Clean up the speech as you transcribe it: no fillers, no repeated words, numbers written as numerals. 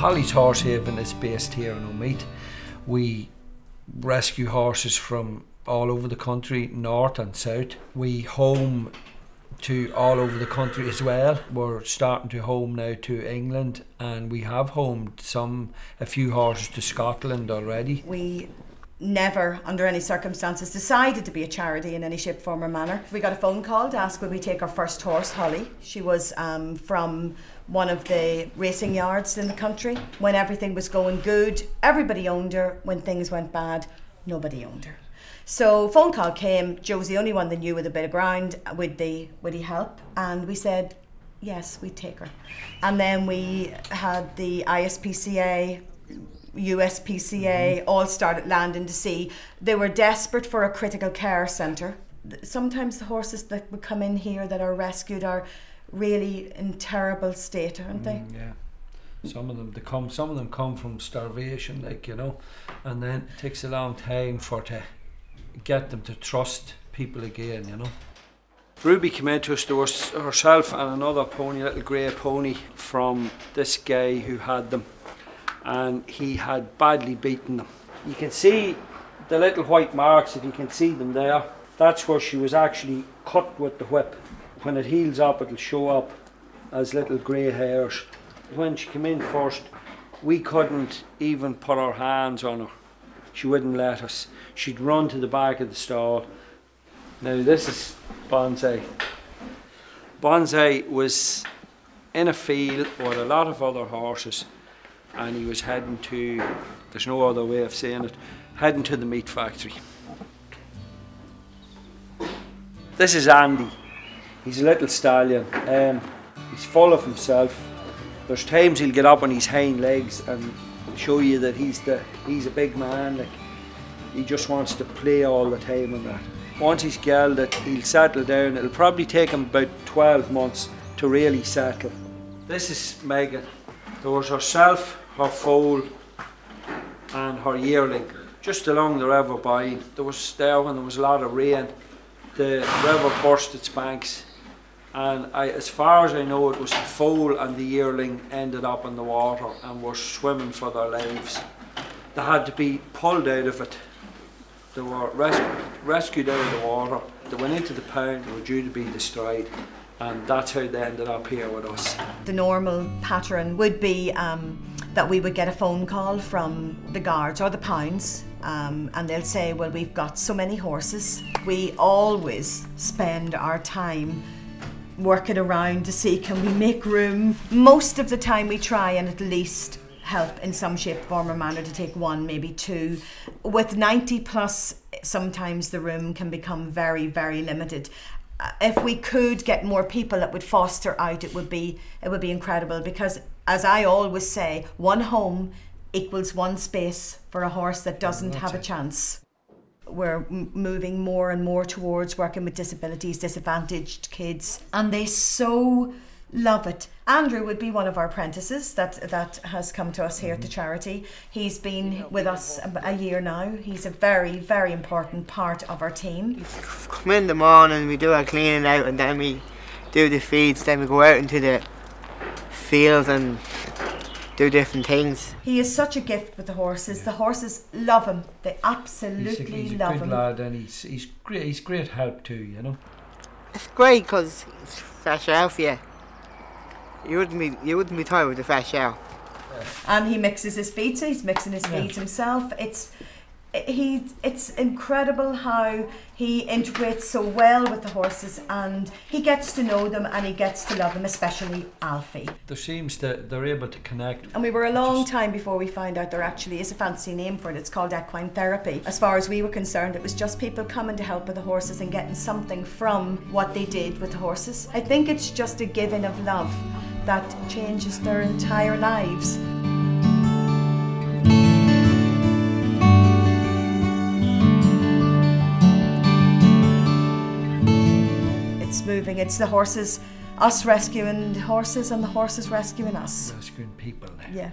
Holly's Horse Haven is based here in Omeath. We rescue horses from all over the country, north and south. We home to all over the country as well. We're starting to home now to England, and we have homed a few horses to Scotland already. We never, under any circumstances, decided to be a charity in any shape, form or manner. We got a phone call to ask would we take our first horse, Holly. She was from one of the racing yards in the country. When everything was going good, everybody owned her. When things went bad, nobody owned her. So phone call came. Joe was the only one that knew with a bit of ground. Would he help? And we said yes, we'd take her. And then we had the ISPCA, USPCA all started landing to see. They were desperate for a critical care centre. Sometimes the horses that would come in here that are rescued are really in terrible state, aren't they? Yeah. Some of them come from starvation, like, you know, and then it takes a long time to get them to trust people again, you know. Ruby came into us, there was herself and another pony, little grey pony, from this guy who had them, and he had badly beaten them. You can see the little white marks, if you can see them there. That's where she was actually cut with the whip. When it heals up, it'll show up as little grey hairs. When she came in first, we couldn't even put our hands on her. She wouldn't let us. She'd run to the back of the stall. Now this is Bonsai. Bonsai was in a field with a lot of other horses, and he was heading to, there's no other way of saying it, heading to the meat factory. This is Andy. He's a little stallion. He's full of himself. There's times he'll get up on his hind legs and show you that he's a big man. Like, he just wants to play all the time and that. Once he's gelded, he'll settle down. It'll probably take him about 12 months to really settle. This is Megan. There was herself, her foal and her yearling just along the river by. There was when there was a lot of rain, the river burst its banks, and as far as I know, it was the foal and the yearling ended up in the water and were swimming for their lives. They had to be pulled out of it. They were rescued out of the water. They went into the pound. They were due to be destroyed, and that's how they ended up here with us. The normal pattern would be that we would get a phone call from the guards or the pounds, and they'll say, well, we've got so many horses. We always spend our time working around to see, can we make room? Most of the time we try and at least help in some shape, form or manner to take one, maybe two. With 90 plus, sometimes the room can become very, very limited. If we could get more people that would foster out, it would be incredible, because as I always say, one home equals one space for a horse that doesn't have a chance. We're moving more and more towards working with disabilities, disadvantaged kids, and they so love it. Andrew would be one of our apprentices that has come to us here at the charity. He's been with us a year now. He's a very, very important part of our team. Come in the morning, we do our cleaning out, and then we do the feeds, then we go out into the fields and do different things. He is such a gift with the horses. The horses love him. They absolutely love him. He's a good lad, and he's great. He's great help too, you know. It's great because it's fresh air for you. You wouldn't be tired with the fresh air. And he mixes his feed, so he's mixing his feeds himself. It's incredible how he integrates so well with the horses, and he gets to know them and he gets to love them, especially Alfie. They're able to connect. And we were a long time before we found out there actually is a fancy name for it. It's called equine therapy. As far as we were concerned, it was just people coming to help with the horses and getting something from what they did with the horses. I think it's just a giving of love that changes their entire lives. Moving. It's the horses, us rescuing the horses and the horses rescuing us. Rescuing people now. Yeah.